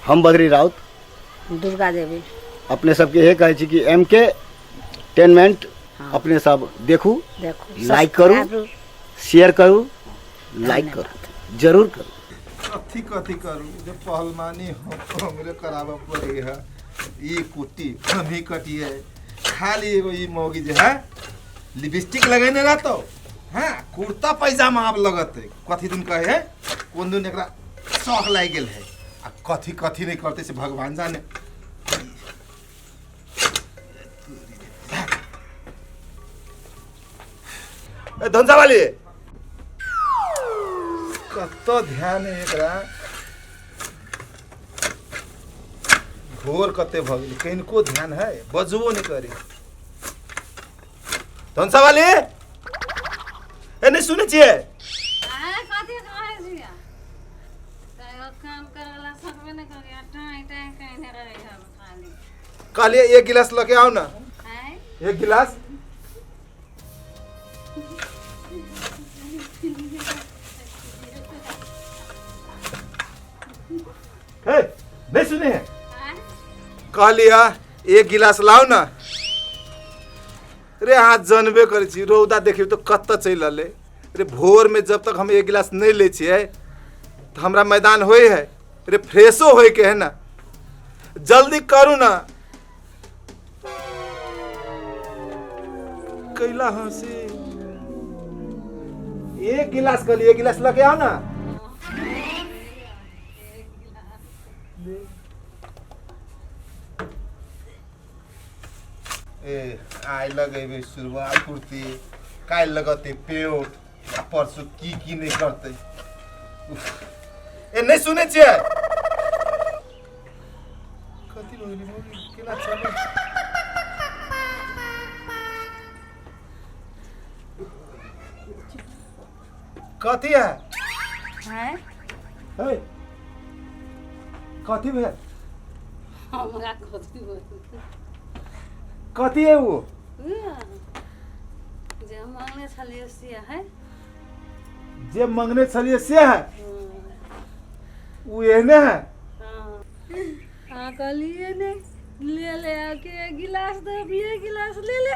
हम बद्री राउत दुर्गा देवी अपने सबके ये कहे छी कि MK टेनमेंट अपने सब देखू लाइक करू शेयर करू लाइक करू जरूर करू कथी करू जो पहलवानी हमरे कराबे पड़ी है ई कुट्टी हम ही कटिए खाली एगो ई मौगी जे है लिपस्टिक लगेने रहतो हां कुर्ता पैजामा आप लगते कथी दिन कहे है कोन दिन एकरा शौक लाग गेल है आ कथी नहीं करते से भगवान जाने ए धनसा वाली कत ध्यान है एकरा घोर कते भ गेल कनको ध्यान है बजबो नहीं करी धनसा वाली ए नहीं सुने छिए कथी कहै छियै काम करला सकबे नहीं करिया टाइ कहने रहे हम खाली काले एक गिलास लेके आओ ना एक गिलास हे नहीं सुने हैं कह लिया एक गिलास लाओ ना रे हाथ जानबे करे छी रौदा देखियो तो कत चल ले रे भोर में जब तक हम एक गिलास नहीं ले छिए तो हमरा मैदान होए है रे फ्रेशो होए के है ना जल्दी करू ना कैला हंसी एक गिलास कर लिए एक गिलास लेके आओ ना ए आई लगे शुरुआत कुर्ती काल लगते पेट परसों की नहीं करते ए नहीं सुने छिए कथी होइली मोगी केना चले कथी है हे कथी भेल हमरा कथी बोल कथी है वो जे मांगने छलिए से है जे मांगने छलिए से है वो एने है हां कहलिए ने ले आके गिलास दे बिया गिलास ले ले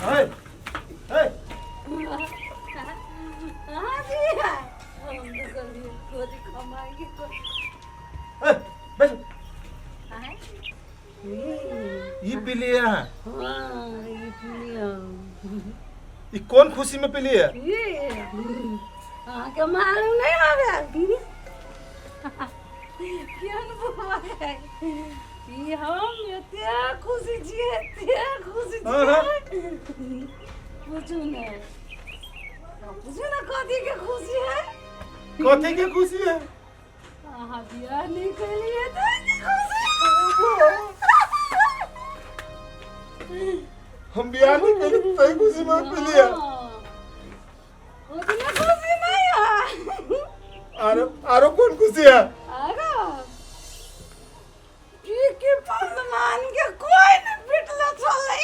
हे हे हां जी है हम तो कहलिए कोदी कमाएंगे हे बैठ है ये पी लिया है हां ये पिया ये कौन खुशी में पी लिया ये हां के मालूम नहीं होगा क्यों बुआ है ये हम एते खुशी छी एते खुशी छी पूछू ना कथी के खुशी है कथी के खुशी है हां बियाह नहीं कर लिए तो खुशी हम बियाह नहीं कर तो खुशी में पी लिया उतना खुशी नहीं है आरो कौन खुशी है के पहलवान के कोई न पिटला चले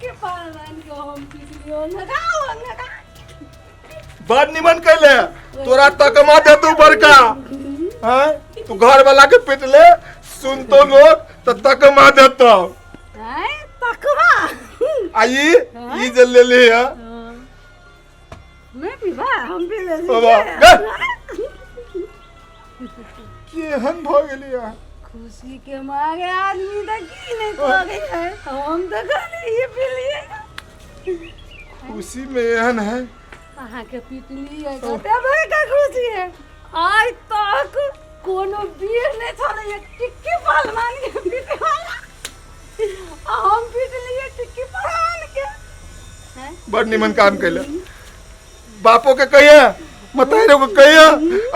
के पहलवान को हम पिटलियो लगा बड़ निमन कैले तोरा तकमा दे तू बड़का हैं तू घर वाला के पिट ले सुन तो लोग तो तकमा देतो हैं तकमा आई ई जे ले ले है मैं भी बा हम भी ले बाबा केहन भ गेलिया खुशी के मारे आदमी तो की नहीं करे है हम तो खाली ये पी लिए खुशी में एहन है कहाँ के पिटली है कते भाई का खुशी है आज तक कोनो वीर ने छले एक टिक्की पहलवान के पीटे वाला हम पीट लिए टिक्की पहलवान के हैं बड़ निमन काम कैले बापो के कहिया मताइरो को कहिया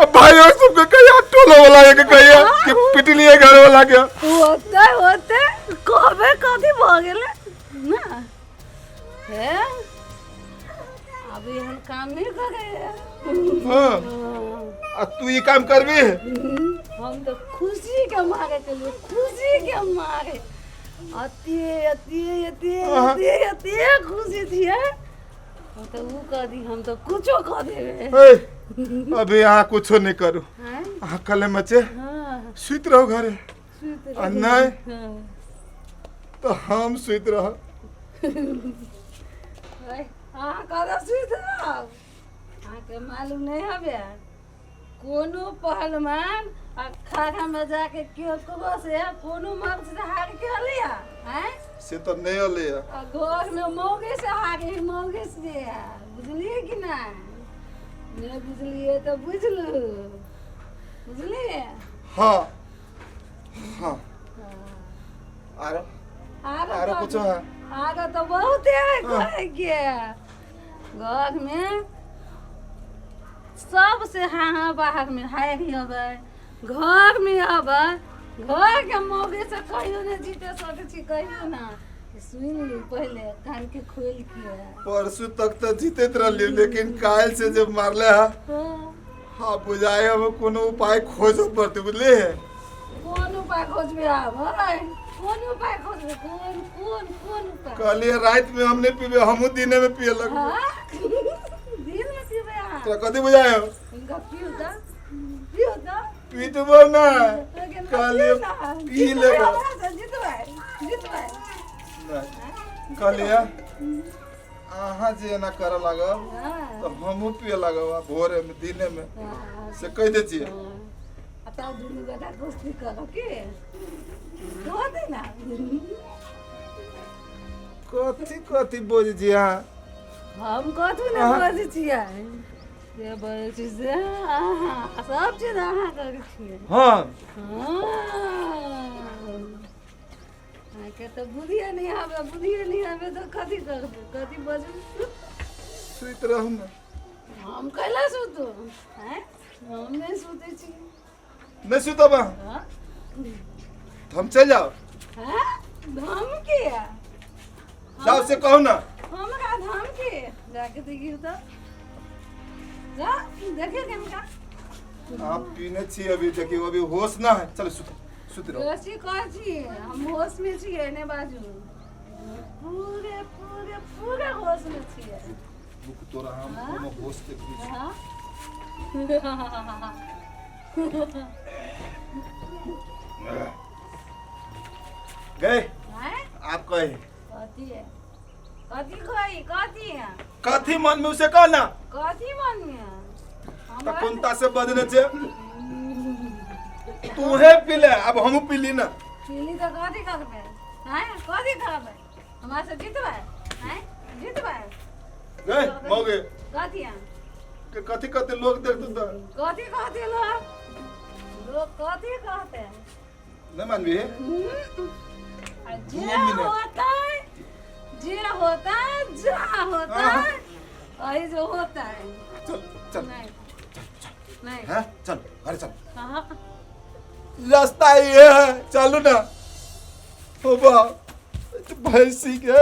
अब भाइयों सबके कहिया टोलो वाला के कहिया कि पिट लिए घर वाला के होते कबे कथी भ गेले ना है अभी हम काम नहीं करे हां आ तू ये काम करबी हम तो खुशी के मारे के लिए खुशी के मारे अति खुशी थी है तो वो कह दी हम तो कुछो कह देवे अभी यहाँ कुछ नहीं करू हैं? कल मचे हाँ सुत रहो घरे सुत आ रहो। नहीं हाँ। तो हम सुत रह अहाँ कतऽ सुति रहब अहाँके मालूम नहीं हवे कोनो पहलवान अखाड़ा में जाके केओ कबो से कोनो मर्द से हार के लिया हैं से तो नहीं अले आ घर में मौगे से हारे मौगे से बुझलिए कि नहीं बुझलिए तो बुझलू बुझलिए हाँ हाँ आरो आरो तो- कुछ है आगे तो बहुत है कहेंगे घर में सबसे हाँ बाहर में हार अबै घर में अबै घर के मौगे से कहियो ने जीते सके छी कहियो ना सुन ली पहले कान के खोल के परसों तक तो जीते रहली लेकिन काल से जब मारले हाँ बुझाए हमें कोनो उपाय खोजो पड़ते बुझले कौन उपाय खोजबे आब कौन उपाय खोजबे कौन कौन कौन उपाय कहलिए रात में हमने पीबे हमू दिने में पिए लग हाँ? दिन में पीबे अहाँ तो कथी बुझाए हो इनका पियो दा पीटबो ना कहलिए पी लेबो जितबै कहलिए अहाँ जे ना करे लागब तो हमू पिए लगब भोरे में दिने में से कह दे छिए आता दुनू बेटा दोस्ती करो के कह दे ना कथी कथी बोझ जी हाँ हम कथू ना बजै छियै से बजै छी से अहाँ सब चीज अहाँ करै छियै हाँ के तो बुधिए नहीं आवे तो कथी करबे कथी बजू सुत रहू ना हम कैला सुतू हैं हम नहीं सुते छी नहीं सुतब हाँ? हम चल जाओ हैं धमकी जाओ से कहो ना हमरा धमकी जाके देखियो तो जा देखियो केनका आप पीने छी अभी देखिए अभी होश ना है चलो सुत रहो ऐसी कह छी हम होश में छी ने बाजू पूरे पूरे पूरे होश में छी बुक तोरा हम कोनो होश के बीच हां गए हैं आप कहे कथी है कथी खोई कथी है कथी मन में उसे कहना कथी मन में तो कुंता से बदले छे तू है पीले अब हम पीली ना पीली तो कथी करबे हैं कथी करबे हमरा से जीतबै हैं जीतबै गए मौगे कथी है के कथी कथी लोग देख तो कथी कहते लोग कथी कहते नहीं मानबी जे होता है जहाँ होता है वही जो होता है चल चल नहीं नहीं हैं चल घर चल कहाँ रास्ता ये है चलो ना ओ बाप भैंसी के